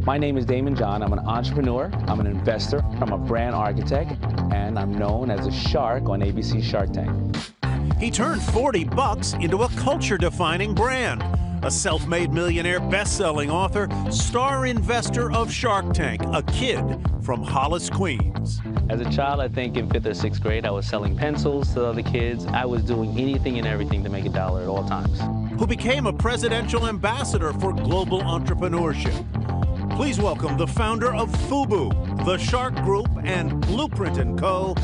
My name is Daymond John. I'm an entrepreneur, I'm an investor, I'm a brand architect, and I'm known as a shark on ABC Shark Tank. He turned 40 bucks into a culture-defining brand. A self-made millionaire, best-selling author, star investor of Shark Tank, a kid from Hollis, Queens. As a child, I think in 5th or 6th grade, I was selling pencils to other kids. I was doing anything and everything to make $1 at all times. Who became a presidential ambassador for global entrepreneurship. Please welcome the founder of FUBU, the Shark Group, and Blueprint & Co.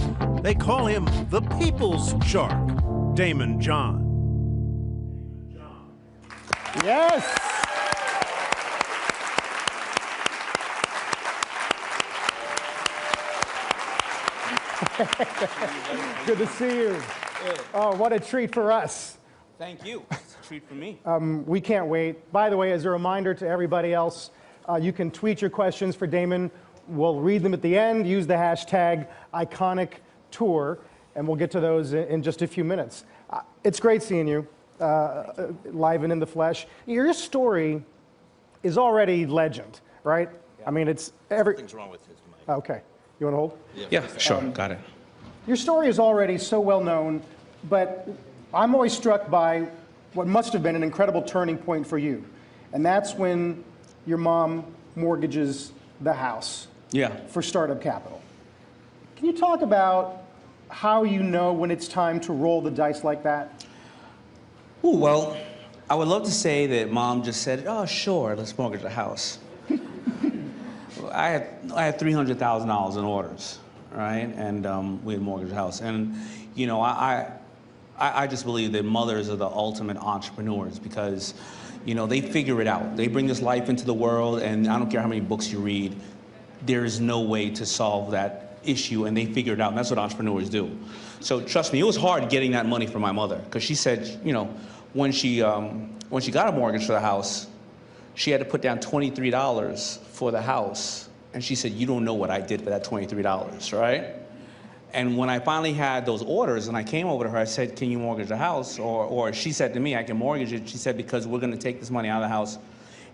They call him the People's Shark, Daymond John. Yes. Good to see you. Oh, what a treat for us. Thank you. It's a treat for me. We can't wait. By the way, as a reminder to everybody else, you can tweet your questions for Daymond. We'll read them at the end. Use the hashtag #IconicTour, and we'll get to those in just a few minutes. It's great seeing you live and in the flesh. Your story is already legend, right? Yeah. I mean, it's Nothing's wrong with his mic. Okay. You want to hold? Yeah, sure. Got it. Your story is already so well known, but I'm always struck by what must have been an incredible turning point for you. And that's when your mom mortgages the house for startup capital. Can you talk about how you know when it's time to roll the dice like that? Ooh, well, I would love to say that Mom just said, oh, sure, let's mortgage the house. I had $300,000 in orders, right? And we had mortgaged the house. And, you know, I just believe that mothers are the ultimate entrepreneurs because, you know, they figure it out. They bring this life into the world, and I don't care how many books you read, there is no way to solve that issue, and they figure it out, and that's what entrepreneurs do. So trust me, it was hard getting that money from my mother, because she said, you know, when she got a mortgage for the house, she had to put down $23 for the house, and she said, you don't know what I did for that $23, right? And when I finally had those orders and I came over to her, I said, can you mortgage the house? Or she said to me, I can mortgage it. She said, because we're going to take this money out of the house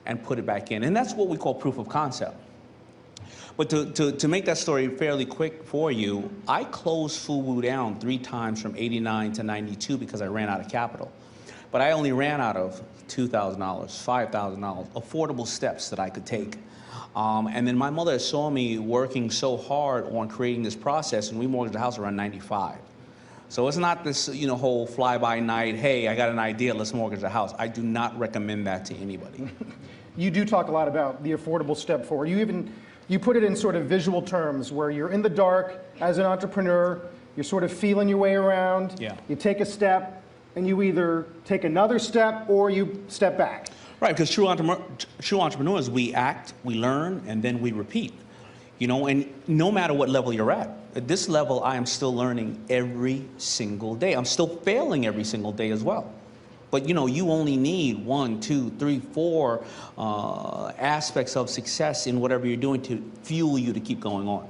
and put it back in. And that's what we call proof of concept. But to make that story fairly quick for you, I closed FUBU down 3 times from '89 to '92 because I ran out of capital. But I only ran out of $2,000, $5,000, affordable steps that I could take. And then my mother saw me working so hard on creating this process, and we mortgaged the house around '95. So it's not this, you know, whole fly-by-night, hey, I got an idea, let's mortgage the house. I do not recommend that to anybody. You do talk a lot about the affordable step forward. You put it in sort of visual terms where you're in the dark as an entrepreneur, you're sort of feeling your way around, you take a step, and you either take another step or you step back. Right, because true entrepreneurs, we act, we learn, and then we repeat. You know, and no matter what level you're at this level, I am still learning every single day. I'm still failing every single day as well. But you know, you only need 1, 2, 3, 4 aspects of success in whatever you're doing to fuel you to keep going on.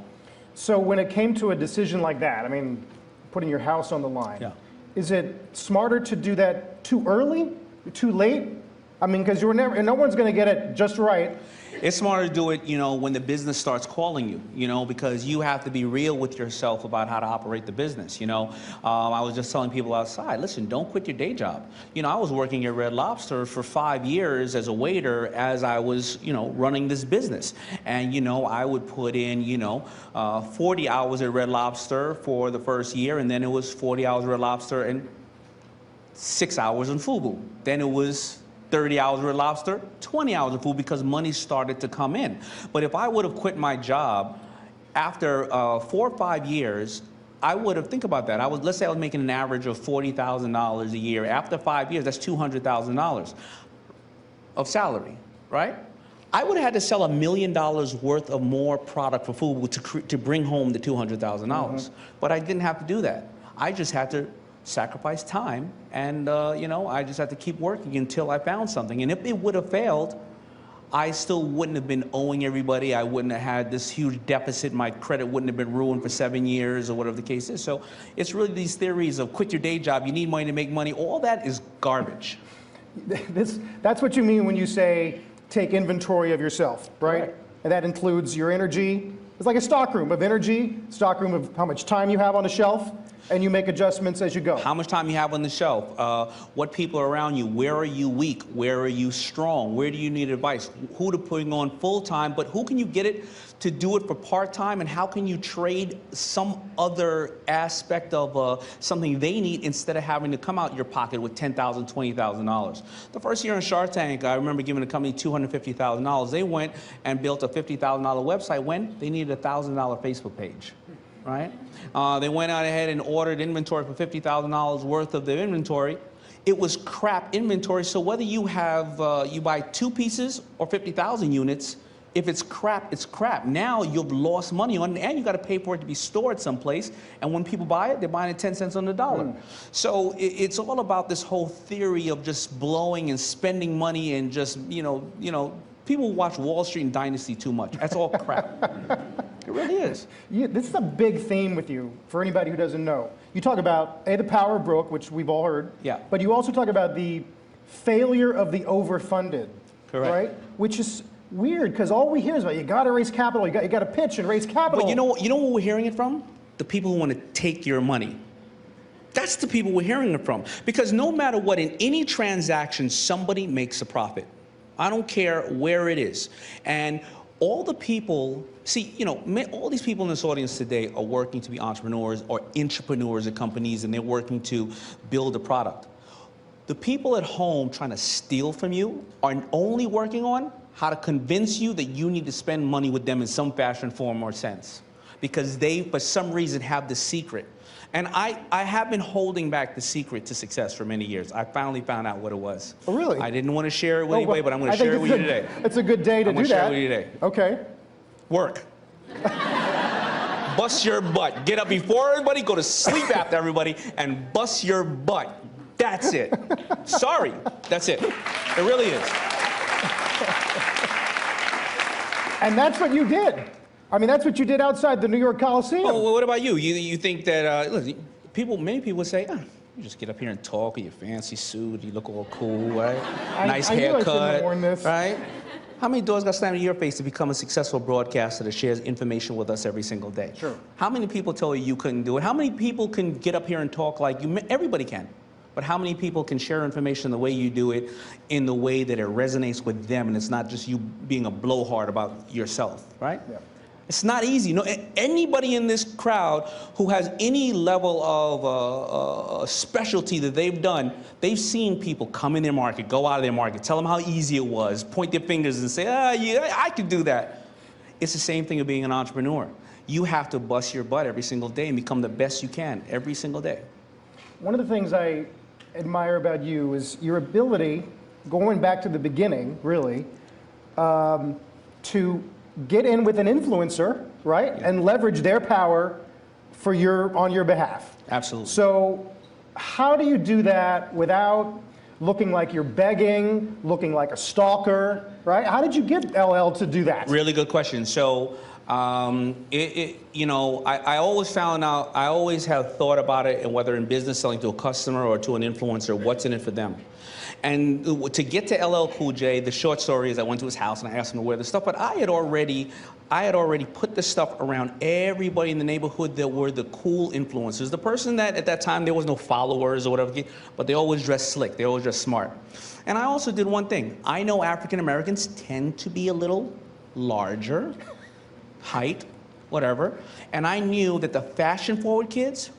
So when it came to a decision like that, I mean, putting your house on the line, is it smarter to do that too early, too late? I mean, because no one's going to get it just right. It's smarter to do it, you know, when the business starts calling you, you know, because you have to be real with yourself about how to operate the business, you know. I was just telling people outside, listen, don't quit your day job. You know, I was working at Red Lobster for 5 years as a waiter as I was, you know, running this business. And, you know, I would put in, you know, 40 hours at Red Lobster for the first year, and then it was 40 hours at Red Lobster and 6 hours in FUBU. Then it was 30 hours at Red Lobster, 20 hours of food because money started to come in. But if I would have quit my job after 4 or 5 years, I would have, think about that. Let's say I was making an average of $40,000 a year. After 5 years, that's $200,000 of salary, right? I would have had to sell $1 million worth of more product for FUBU to bring home the $200,000. But I didn't have to do that. I just had to sacrifice time, and you know, I just had to keep working until I found something. And if it would have failed, I still wouldn't have been owing everybody. I wouldn't have had this huge deficit. My credit wouldn't have been ruined for 7 years or whatever the case is. So it's really these theories of quit your day job, you need money to make money. All that is garbage. That's what you mean when you say take inventory of yourself, right? and that includes your energy. It's like a stockroom of energy, stockroom of how much time you have on the shelf, and you make adjustments as you go. How much time you have on the shelf, what people are around you, where are you weak, where are you strong, where do you need advice, who to put on full-time, but who can you get it to do it for part-time, and how can you trade some other aspect of something they need instead of having to come out your pocket with $10,000, $20,000. The first year in Shark Tank, I remember giving a company $250,000. They went and built a $50,000 website when they needed a $1,000 Facebook page. Right? They went out ahead and ordered inventory for $50,000 worth of their inventory. It was crap inventory, so whether you have, you buy 2 pieces or 50,000 units, if it's crap, it's crap. Now you've lost money on it, and you got to pay for it to be stored someplace, and when people buy it, they're buying it 10 cents on the dollar. So it's all about this whole theory of just blowing and spending money and just, people watch Wall Street and Dynasty too much. That's all crap. It really is. This is a big theme with you, for anybody who doesn't know. You talk about, the power of Brooke, which we've all heard. Yeah. But you also talk about the failure of the overfunded. Correct. Right? Which is weird, because all we hear is about, you got to raise capital, you got to pitch and raise capital. But you know what we're hearing it from? The people who want to take your money. That's the people we're hearing it from. Because no matter what, in any transaction, somebody makes a profit. I don't care where it is. And all the people, all these people in this audience today are working to be entrepreneurs or intrapreneurs at companies, and they're working to build a product. The people at home trying to steal from you are only working on how to convince you that you need to spend money with them in some fashion, form, or sense. Because they, for some reason, have the secret. And I have been holding back the secret to success for many years. I finally found out what it was. Oh, really? I didn't want to share it with anybody, but I'm going to share it with you today. It's a good day to do that. I'm going to share it with you today. Okay. Work. Bust your butt. Get up before everybody, go to sleep after everybody, and bust your butt. That's it. Sorry. That's it. It really is. And that's what you did. I mean, that's what you did outside the New York Coliseum. Well, what about you? You think that, look, many people would say, you just get up here and talk with your fancy suit, you look all cool, right? Nice haircut, I shouldn't have worn this. Right? How many doors got slammed in your face to become a successful broadcaster that shares information with us every single day? Sure. How many people tell you couldn't do it? How many people can get up here and talk like you? Everybody can. But how many people can share information the way you do it, in the way that it resonates with them, and it's not just you being a blowhard about yourself, right? Yeah. It's not easy. No, anybody in this crowd who has any level of specialty that they've done, they've seen people come in their market, go out of their market, tell them how easy it was, point their fingers and say, yeah, I could do that. It's the same thing of being an entrepreneur. You have to bust your butt every single day and become the best you can every single day. One of the things I admire about you is your ability, going back to the beginning, really, to get in with an influencer, right, and leverage their power for on your behalf. Absolutely. So how do you do that without looking like you're begging, looking like a stalker, right? How did you get LL to do that? Really good question. So, I always found out, I always have thought about it, and whether in business selling to a customer or to an influencer, what's in it for them. And to get to LL Cool J, the short story is I went to his house and I asked him to wear the stuff, but I had already put the stuff around everybody in the neighborhood that were the cool influencers. The person that at that time there was no followers or whatever, but they always dressed slick, they always dressed smart. And I also did one thing. I know African Americans tend to be a little larger, height, whatever, and I knew that the fashion forward kids,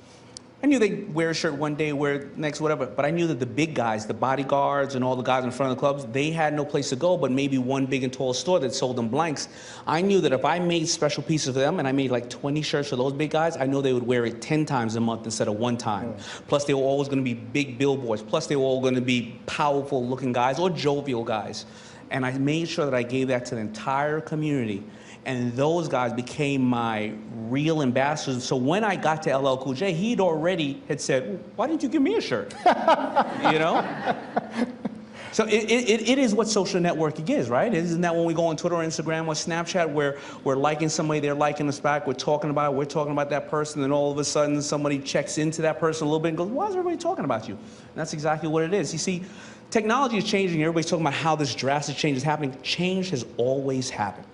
I knew they'd wear a shirt one day, wear it next, whatever, but I knew that the big guys, the bodyguards and all the guys in front of the clubs, they had no place to go but maybe one big and tall store that sold them blanks. I knew that if I made special pieces for them and I made like 20 shirts for those big guys, I know they would wear it 10 times a month instead of one time. Plus they were always going to be big billboards. Plus they were all going to be powerful looking guys or jovial guys. And I made sure that I gave that to the entire community. And those guys became my real ambassadors. So when I got to LL Cool J, he'd already had said, why didn't you give me a shirt? You know? So it is what social networking is, right? Isn't that when we go on Twitter or Instagram or Snapchat where we're liking somebody, they're liking us back, we're talking about that person, and all of a sudden somebody checks into that person a little bit and goes, why is everybody talking about you? And that's exactly what it is. You see, technology is changing. Everybody's talking about how this drastic change is happening. Change has always happened.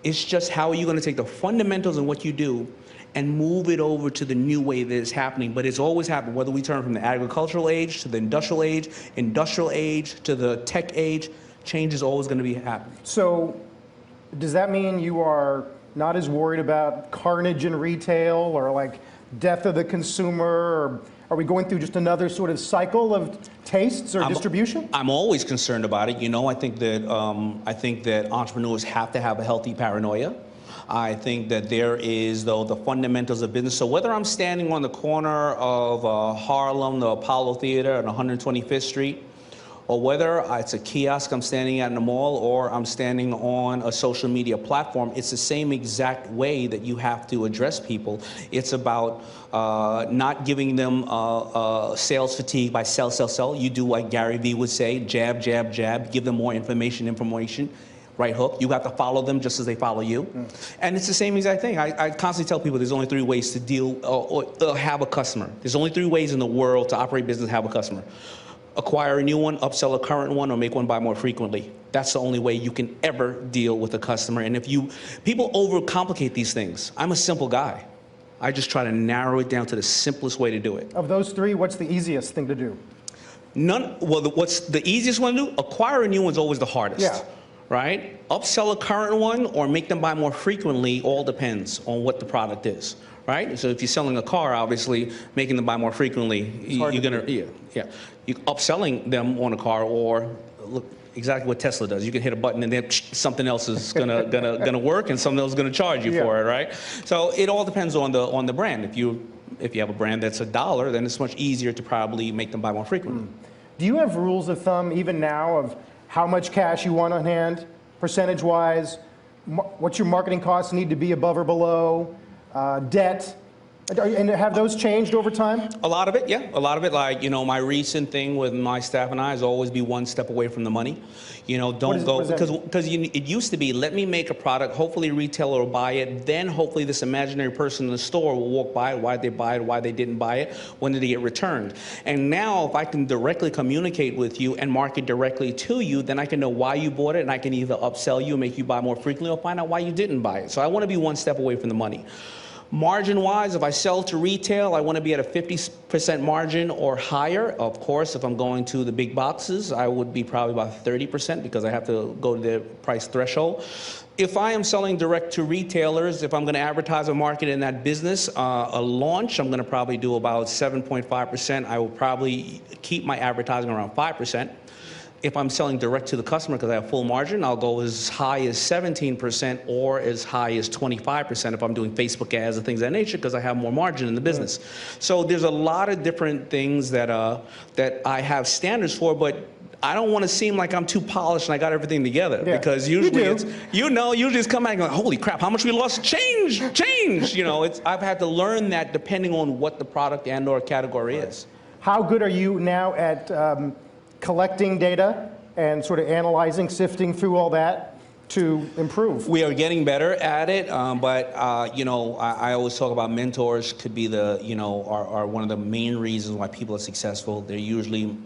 It's just how are you going to take the fundamentals of what you do and move it over to the new way that is happening. But it's always happened, whether we turn from the agricultural age to the industrial age to the tech age, change is always going to be happening. So does that mean you are not as worried about carnage in retail or like death of the consumer? Or are we going through just another sort of cycle of tastes or distribution? I'm always concerned about it. You know, I think that entrepreneurs have to have a healthy paranoia. I think that there is, though, the fundamentals of business. So whether I'm standing on the corner of Harlem, the Apollo Theater, and 125th Street, or whether it's a kiosk I'm standing at in the mall, or I'm standing on a social media platform, it's the same exact way that you have to address people. It's about not giving them sales fatigue by sell, sell, sell. You do what Gary Vee would say, jab, jab, jab, give them more information. Right hook. You have to follow them just as they follow you. And it's the same exact thing. I constantly tell people there's only 3 ways to deal or have a customer. There's only 3 ways in the world to operate business and have a customer. Acquire a new one, upsell a current one, or make one buy more frequently. That's the only way you can ever deal with a customer. And people overcomplicate these things. I'm a simple guy. I just try to narrow it down to the simplest way to do it. Of those 3, what's the easiest thing to do? What's the easiest one to do? Acquire a new one's always the hardest. Yeah. Right? Upsell a current one or make them buy more frequently all depends on what the product is. Right? So if you're selling a car, obviously making them buy more frequently, you're gonna upselling them on a car, or look exactly what Tesla does. You can hit a button and then something else is gonna work, and something else is gonna charge you for it, right? So it all depends on the brand. If you have a brand that's $1, then it's much easier to probably make them buy more frequently. Do you have rules of thumb even now of how much cash you want on hand, percentage-wise, what your marketing costs need to be above or below, debt? And have those changed over time? A lot of it, yeah. A lot of it, like, my recent thing with my staff and I is always be one step away from the money. Don't go, because it used to be, let me make a product, hopefully a retailer will buy it, then hopefully this imaginary person in the store will walk by it, why they buy it, why they didn't buy it, when did it get returned. And now if I can directly communicate with you and market directly to you, then I can know why you bought it, and I can either upsell you, make you buy more frequently, or find out why you didn't buy it. So I want to be one step away from the money. Margin-wise, if I sell to retail, I want to be at a 50% margin or higher. Of course, if I'm going to the big boxes, I would be probably about 30% because I have to go to the price threshold. If I am selling direct to retailers, if I'm going to advertise or market in that business, a launch, I'm going to probably do about 7.5%. I will probably keep my advertising around 5%. If I'm selling direct to the customer because I have full margin, I'll go as high as 17% or as high as 25% if I'm doing Facebook ads and things of that nature because I have more margin in the business. So there's a lot of different things that I have standards for, but I don't want to seem like I'm too polished and I got everything together because usually usually it's come out and go, holy crap, how much we lost? Change. I've had to learn that depending on what the product and or category is. How good are you now at collecting data and sort of analyzing, sifting through all that to improve? We are getting better at it, but I always talk about mentors could be are one of the main reasons why people are successful. They're usually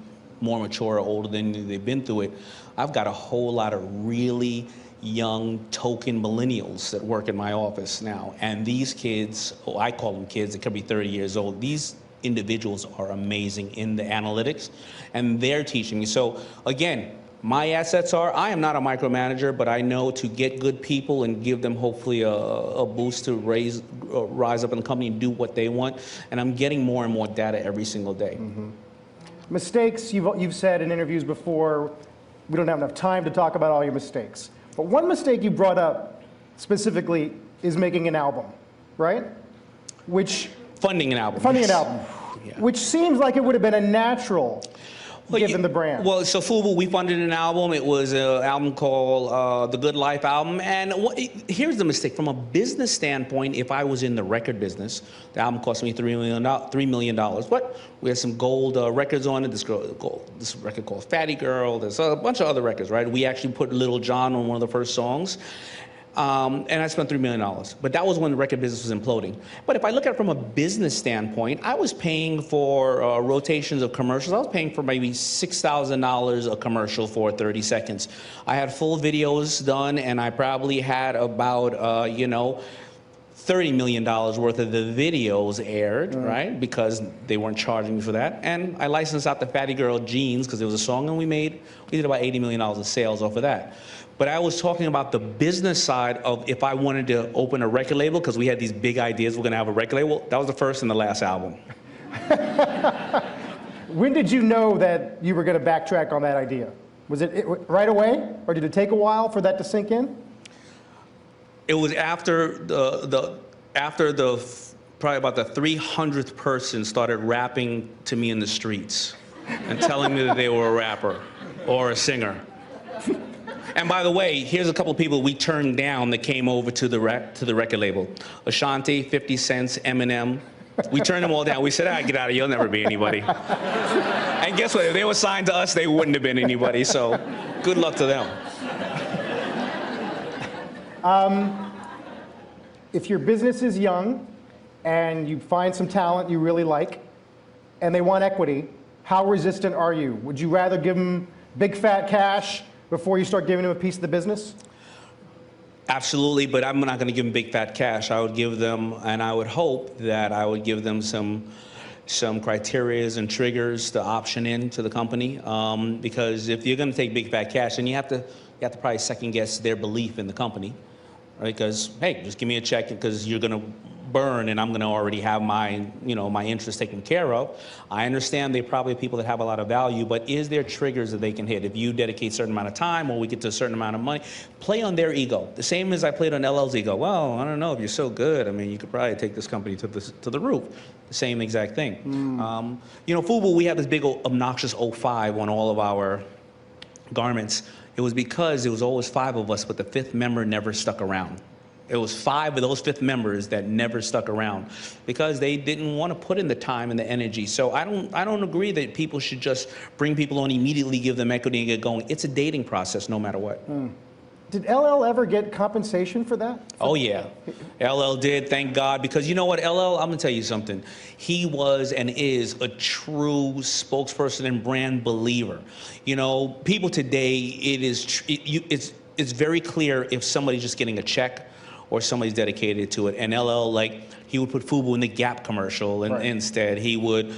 more mature or older than they've been through it. I've got a whole lot of really young token millennials that work in my office now, and these kids, I call them kids, they could be 30 years old. These individuals are amazing in the analytics, and they're teaching me. So again, my assets are, I am not a micromanager, but I know to get good people and give them hopefully a boost to rise up in the company and do what they want. And I'm getting more and more data every single day. Mistakes, you've said in interviews before, we don't have enough time to talk about all your mistakes. But one mistake you brought up specifically is making an album, right? Funding an album. Yeah. Which seems like it would have been a natural given the brand. Well, so FUBU, we funded an album. It was an album called The Good Life album. And here's the mistake. From a business standpoint, if I was in the record business, the album cost me $3 million. But we had some gold records on it. This record called Fatty Girl. There's a bunch of other records, right? We actually put Little John on one of the first songs. And I spent $3 million. But that was when the record business was imploding. But if I look at it from a business standpoint, I was paying for rotations of commercials. I was paying for maybe $6,000 a commercial for 30 seconds. I had full videos done, and I probably had about, $30 million worth of the videos aired, right? Because they weren't charging me for that. And I licensed out the Fatty Girl jeans because there was a song and we did about $80 million in sales off of that. But I was talking about the business side of if I wanted to open a record label, because we had these big ideas, we're gonna have a record label. That was the first and the last album. When did you know that you were gonna backtrack on that idea? Was it right away, or did it take a while for that to sink in? It was after probably about the 300th person started rapping to me in the streets and telling me that they were a rapper or a singer. And by the way, here's a couple of people we turned down that came over to the record label. Ashanti, 50 Cent, Eminem. We turned them all down. We said, get out of here, you'll never be anybody. And guess what? If they were signed to us, they wouldn't have been anybody, so good luck to them. If your business is young and you find some talent you really like and they want equity, how resistant are you? Would you rather give them big fat cash before you start giving them a piece of the business? Absolutely, but I'm not going to give them big fat cash. I would give them, and I would hope that I would give them some criterias and triggers to option into the company. Because if you're going to take big fat cash, then you have to probably second guess their belief in the company. Right? Because, hey, just give me a check because you're going to burn and I'm going to already have my interest taken care of. I understand they're probably people that have a lot of value, but is there triggers that they can hit? If you dedicate a certain amount of time or we get to a certain amount of money, play on their ego. The same as I played on LL's ego. Well, I don't know if you're so good. I mean, you could probably take this company to the roof. The same exact thing. FUBU, we have this big obnoxious 05 on all of our garments. It was because it was always 5 of us, but the 5th member never stuck around. It was 5 of those 5th members that never stuck around because they didn't want to put in the time and the energy. So I don't agree that people should just bring people on, immediately give them equity and get going. It's a dating process no matter what. Did LL ever get compensation for that? Oh yeah, LL did, thank God, because you know what, LL, I'm gonna tell you something. He was and is a true spokesperson and brand believer. You know, people today, it's very clear if somebody's just getting a check or somebody's dedicated to it. And LL, like, he would put FUBU in the Gap commercial, and instead he would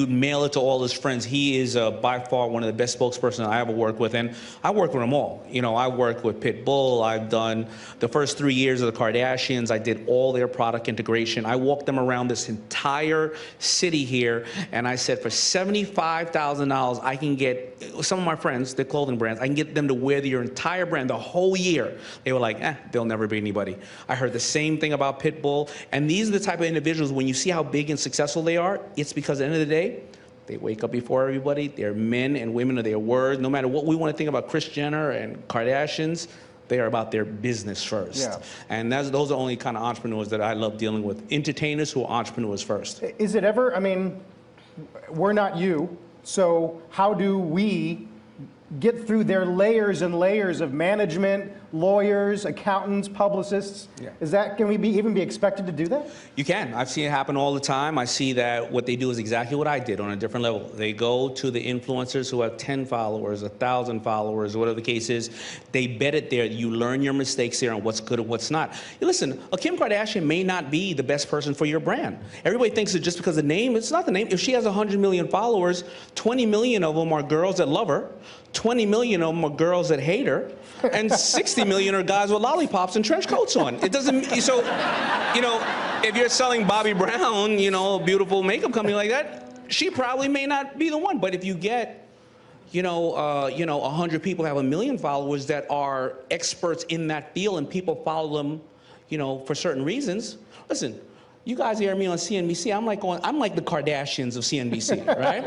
mail it to all his friends. He is by far one of the best spokespersons I ever worked with, and I work with them all. You know, I worked with Pitbull. I've done the first 3 years of the Kardashians. I did all their product integration. I walked them around this entire city here, and I said, for $75,000, I can get some of my friends, their clothing brands, I can get them to wear your entire brand the whole year. They were like, they'll never be anybody. I heard the same thing about Pitbull, and these are the type of individuals, when you see how big and successful they are, it's because at the end of the day, they wake up before everybody. They're men and women of their word. No matter what we want to think about Kris Jenner and Kardashians, they are about their business first. Yeah. And those are only kind of entrepreneurs that I love dealing with. Entertainers who are entrepreneurs first. Is it ever, I mean, we're not you, so how do we get through their layers and layers of management, lawyers, accountants, publicists? Yeah. Can we even be expected to do that? You can. I've seen it happen all the time. I see that what they do is exactly what I did on a different level. They go to the influencers who have 10 followers, 1,000 followers, whatever the case is. They bet it there. You learn your mistakes there and what's good and what's not. Listen, a Kim Kardashian may not be the best person for your brand. Everybody thinks that just because the name, it's not the name. If she has 100 million followers, 20 million of them are girls that love her, 20 million of them are girls that hate her, and 60 million are guys with lollipops and trench coats on. It doesn't, so, you know, if you're selling Bobby Brown, you know, a beautiful makeup company like that, she probably may not be the one. But if you get, 100 people have 1 million followers that are experts in that field and people follow them, for certain reasons, listen, you guys hear me on CNBC, I'm like the Kardashians of CNBC, right?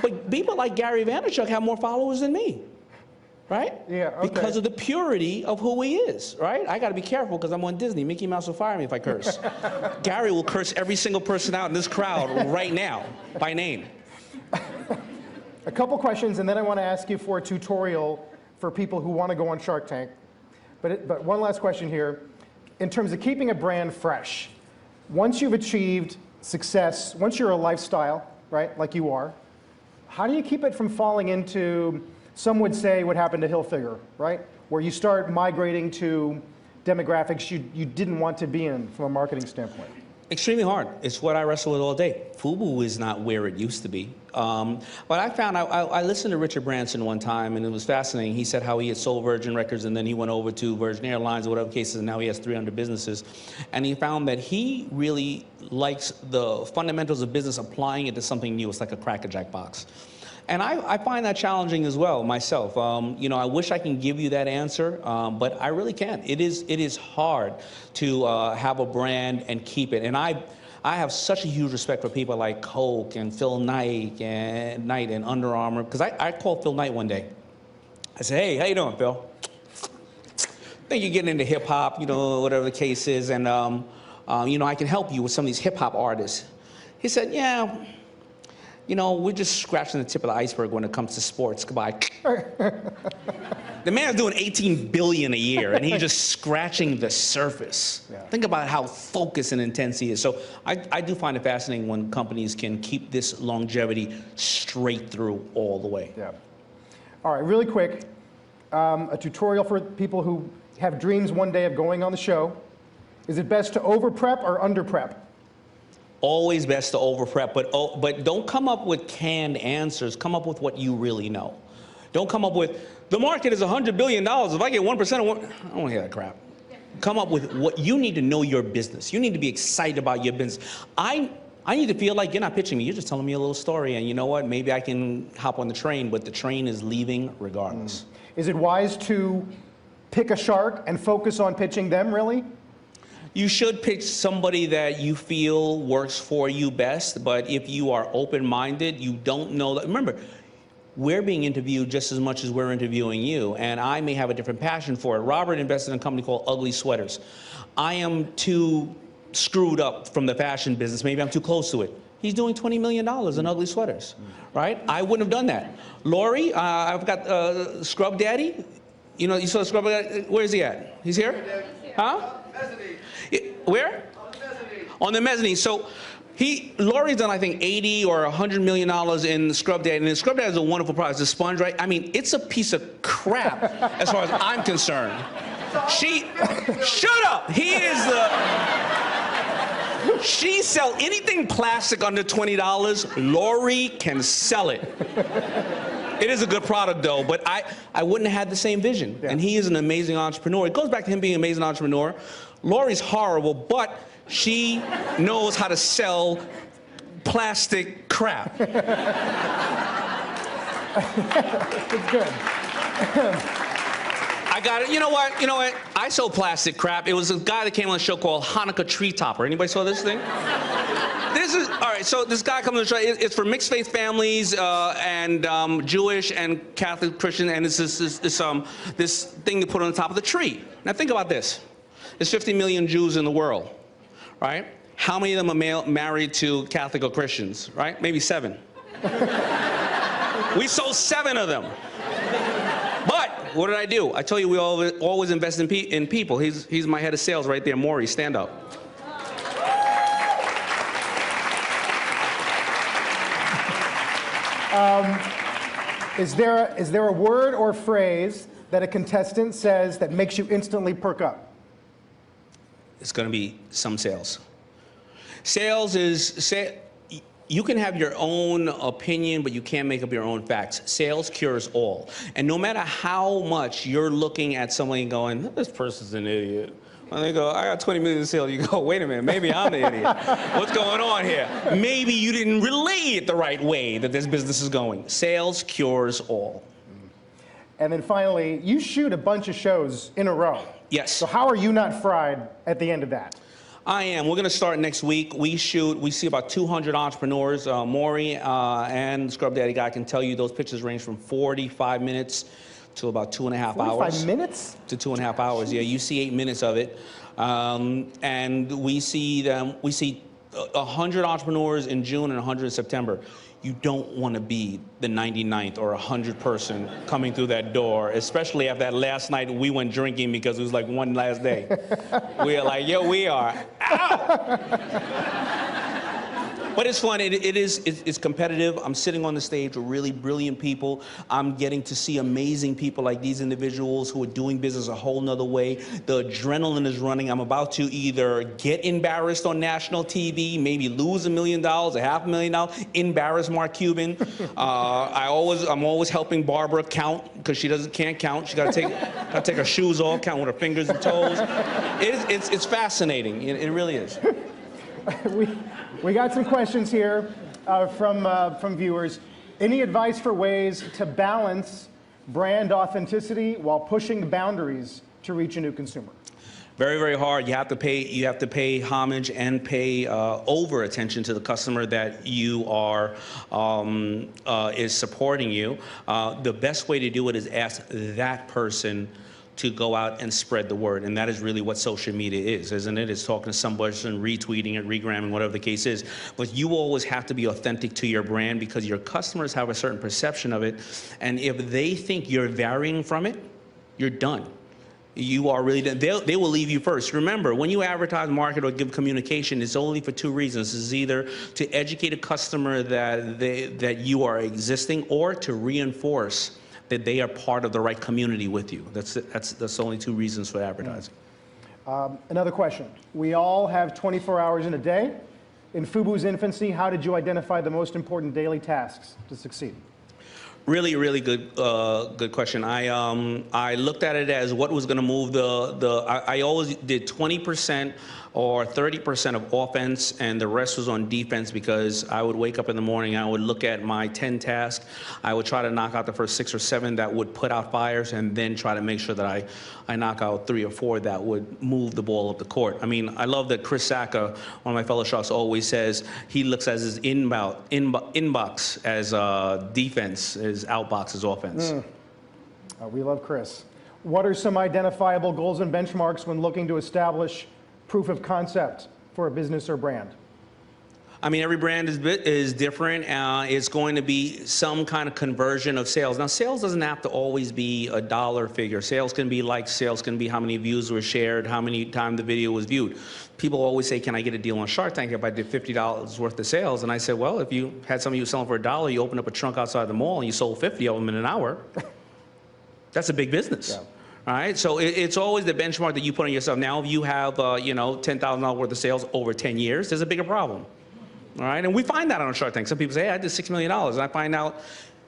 But people like Gary Vaynerchuk have more followers than me, right? Yeah, okay. Because of the purity of who he is, right? I got to be careful because I'm on Disney. Mickey Mouse will fire me if I curse. Gary will curse every single person out in this crowd right now by name. A couple questions, and then I want to ask you for a tutorial for people who want to go on Shark Tank. But one last question here. In terms of keeping a brand fresh, once you've achieved success, once you're a lifestyle, right, like you are, how do you keep it from falling into, some would say, what happened to Hilfiger, right? Where you start migrating to demographics you didn't want to be in from a marketing standpoint? Extremely hard. It's what I wrestle with all day. FUBU is not where it used to be. But I found, I listened to Richard Branson one time, and it was fascinating. He said how he had sold Virgin Records, and then he went over to Virgin Airlines or whatever cases, and now he has 300 businesses. And he found that he really likes the fundamentals of business, applying it to something new. It's like a Cracker Jack box. And I find that challenging as well myself. You know, I wish I can give you that answer, but I really can't. It is hard to have a brand and keep it. And I have such a huge respect for people like Coke and Phil Knight and Under Armour, because I called Phil Knight one day. I said, hey, how you doing, Phil? I think you're getting into hip hop, you know, whatever the case is, and you know, I can help you with some of these hip hop artists. He said, yeah. You know, we're just scratching the tip of the iceberg when it comes to sports. Goodbye. The man's doing $18 billion a year, and he's just scratching the surface. Yeah. Think about how focused and intense he is. So I do find it fascinating when companies can keep this longevity straight through all the way. Yeah. All right, really quick, a tutorial for people who have dreams one day of going on the show. Is it best to over-prep or under-prep? Always best to over-prep, but don't come up with canned answers. Come up with what you really know. Don't come up with, the market is $100 billion. If I get 1% of one, I don't want to hear that crap. Come up with what you need to know your business. You need to be excited about your business. I need to feel like you're not pitching me. You're just telling me a little story, and you know what? Maybe I can hop on the train, but the train is leaving regardless. Is it wise to pick a shark and focus on pitching them, really? You should pick somebody that you feel works for you best, but if you are open-minded, you don't know that. Remember, we're being interviewed just as much as we're interviewing you, and I may have a different passion for it. Robert invested in a company called Ugly Sweaters. I am too screwed up from the fashion business. Maybe I'm too close to it. He's doing $20 million in Ugly Sweaters, right? I wouldn't have done that. Lori, I've got Scrub Daddy. You know, you saw Scrub Daddy? Where is he at? He's here? Huh? Where? On the mezzanine. On the mezzanine. So Lori's done, I think, $80 or $100 million in Scrub Daddy, and Scrub Daddy is a wonderful product. It's a sponge, right? I mean, it's a piece of crap as far as I'm concerned. Shut up! She sell anything plastic under $20. Lori can sell it. It is a good product, though, but I wouldn't have had the same vision. Yeah. And he is an amazing entrepreneur. It goes back to him being an amazing entrepreneur. Lori's horrible, but she knows how to sell plastic crap. It's good. I got it. You know what? I sold plastic crap. It was a guy that came on the show called Hanukkah Tree Topper. Anybody saw this thing? All right, so this guy comes on the show. It's for mixed faith families and Jewish and Catholic Christian, and it's this thing to put on the top of the tree. Now think about this. There's 50 million Jews in the world, right? How many of them are married to Catholic or Christians, right? Maybe 7. We sold 7 of them. But what did I do? I tell you, we always invest in people. He's my head of sales right there, Maury. Stand up. Is there a word or phrase that a contestant says that makes you instantly perk up? It's going to be some sales. Sales is, you can have your own opinion, but you can't make up your own facts. Sales cures all. And no matter how much you're looking at somebody and going, this person's an idiot. And they go, I got 20 million in sales. You go, wait a minute, maybe I'm the idiot. What's going on here? Maybe you didn't relay it the right way that this business is going. Sales cures all. And then finally, you shoot a bunch of shows in a row. Yes. So how are you not fried at the end of that? I am. We're going to start next week. We see about 200 entrepreneurs. Maury and Scrub Daddy Guy can tell you those pitches range from 45 minutes to about 2.5 hours. 45 minutes? To 2.5 hours, yeah. You see 8 minutes of it. And we see 100 entrepreneurs in June and 100 in September. you don't want to be the 99th or 100th person coming through that door, especially after that last night we went drinking because it was like one last day. We are like, yo, we are out. But it's fun. It's competitive. I'm sitting on the stage with really brilliant people. I'm getting to see amazing people like these individuals who are doing business a whole nother way. The adrenaline is running. I'm about to either get embarrassed on national TV, maybe lose $1 million, $500,000, embarrass Mark Cuban. I'm always helping Barbara count because she can't count. She gotta take her shoes off, count with her fingers and toes. It's fascinating. It really is. We got some questions here from viewers. Any advice for ways to balance brand authenticity while pushing boundaries to reach a new consumer? Very, very hard. You have to pay homage and pay over attention to the customer that you are is supporting you. The best way to do it is ask that person to go out and spread the word. And that is really what social media is, isn't it? It's talking to somebody and retweeting it, regramming, whatever the case is. But you always have to be authentic to your brand because your customers have a certain perception of it. And if they think you're varying from it, you're done. You are really done. They will leave you first. Remember, when you advertise, market, or give communication, it's only for two reasons. It's either to educate a customer that you are existing or to reinforce that they are part of the right community with you. That's only two reasons for advertising. Another question. We all have 24 hours in a day. In FUBU's infancy, how did you identify the most important daily tasks to succeed? Really, really good question. I looked at it as what was going to move I always did 20% or 30% of offense, and the rest was on defense because I would wake up in the morning, I would look at my 10 tasks, I would try to knock out the first 6 or 7 that would put out fires, and then try to make sure that I knock out 3 or 4 that would move the ball up the court. I mean, I love that Chris Sacca, one of my fellow sharks, always says he looks at his inbox as defense, his outbox as offense. We love Chris. What are some identifiable goals and benchmarks when looking to establish proof of concept for a business or brand? I mean, every brand is different. It's going to be some kind of conversion of sales. Now, sales doesn't have to always be a dollar figure. Sales can be likes. Sales can be how many views were shared, how many times the video was viewed. People always say, can I get a deal on Shark Tank if I did $50 worth of sales? And I said, well, if you had somebody who was selling for $1, you opened up a trunk outside the mall and you sold 50 of them in an hour, that's a big business. Yeah. All right, so it's always the benchmark that you put on yourself. Now, if you have, $10,000 worth of sales over 10 years, there's a bigger problem. All right, and we find that on Shark Tank. Some people say, hey, I did $6 million, and I find out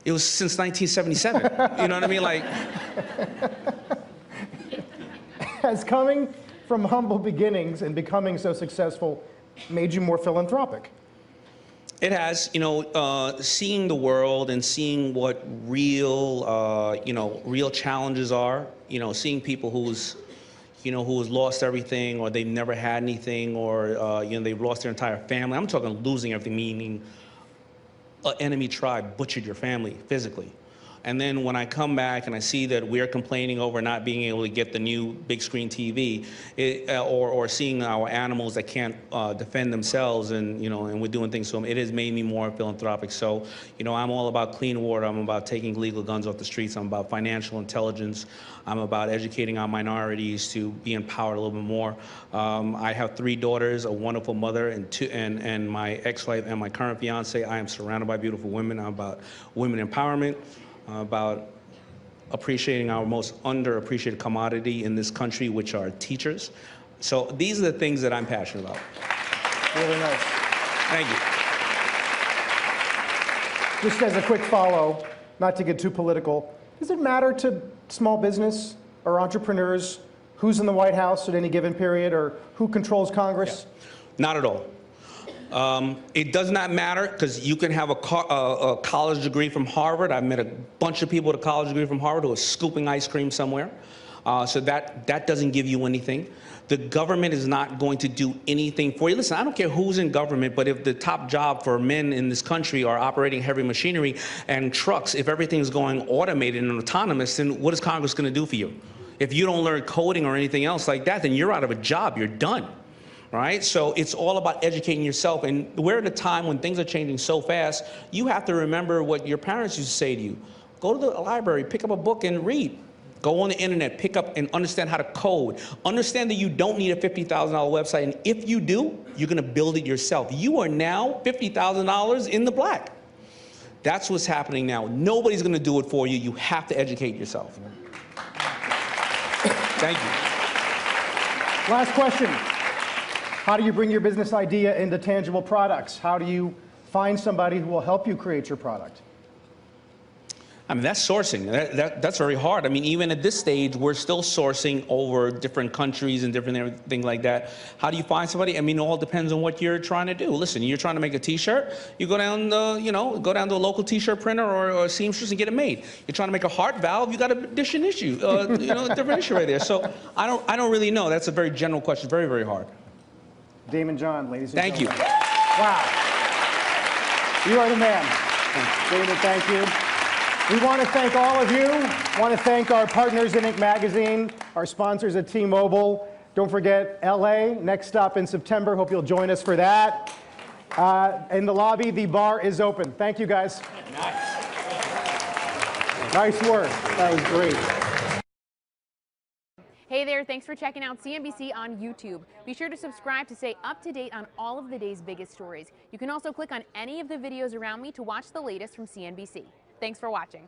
it was since 1977. You know what I mean? Like, has coming from humble beginnings and becoming so successful made you more philanthropic? It has, seeing the world and seeing what real challenges are, seeing people who has lost everything, or they've never had anything, or they've lost their entire family. I'm talking losing everything, meaning an enemy tribe butchered your family physically. And then when I come back and I see that we're complaining over not being able to get the new big screen TV, or seeing our animals that can't defend themselves, and and we're doing things to them, it has made me more philanthropic. So, I'm all about clean water. I'm about taking legal guns off the streets. I'm about financial intelligence. I'm about educating our minorities to be empowered a little bit more. I have 3 daughters, a wonderful mother, and my ex-wife and my current fiance. I am surrounded by beautiful women. I'm about women empowerment. About appreciating our most underappreciated commodity in this country, which are teachers. So these are the things that I'm passionate about. Really nice. Thank you. Just as a quick follow, not to get too political, does it matter to small business or entrepreneurs who's in the White House at any given period, or who controls Congress? Yeah. Not at all. It does not matter, because you can have a college degree from Harvard. I've met a bunch of people with a college degree from Harvard who are scooping ice cream somewhere. So that doesn't give you anything. The government is not going to do anything for you. Listen, I don't care who's in government, but if the top job for men in this country are operating heavy machinery and trucks, if everything's going automated and autonomous, then what is Congress going to do for you? If you don't learn coding or anything else like that, then you're out of a job. You're done. All right, so it's all about educating yourself, and we're at a time when things are changing so fast. You have to remember what your parents used to say to you. Go to the library, pick up a book and read. Go on the internet, pick up and understand how to code. Understand that you don't need a $50,000 website, and if you do, you're gonna build it yourself. You are now $50,000 in the black. That's what's happening now. Nobody's gonna do it for you. You have to educate yourself. Thank you. Last question. How do you bring your business idea into tangible products? How do you find somebody who will help you create your product? I mean, that's sourcing. That's very hard. I mean, even at this stage, we're still sourcing over different countries and different things like that. How do you find somebody? I mean, it all depends on what you're trying to do. Listen, you're trying to make a T-shirt. You go down, go down to a local T-shirt printer or a seamstress and get it made. You're trying to make a heart valve. You got a different issue, a different issue right there. So I don't really know. That's a very general question. Very, very hard. Daymond John, ladies and Thank you. gentlemen. Wow. You are the man. Daymond, thank you. We want to thank all of you. I want to thank our partners in Inc. Magazine, our sponsors at T-Mobile. Don't forget LA, next stop in September. Hope you'll join us for that. In the lobby, the bar is open. Thank you, guys. Nice work. That was great. Hey there, thanks for checking out CNBC on YouTube. Be sure to subscribe to stay up to date on all of the day's biggest stories. You can also click on any of the videos around me to watch the latest from CNBC. Thanks for watching.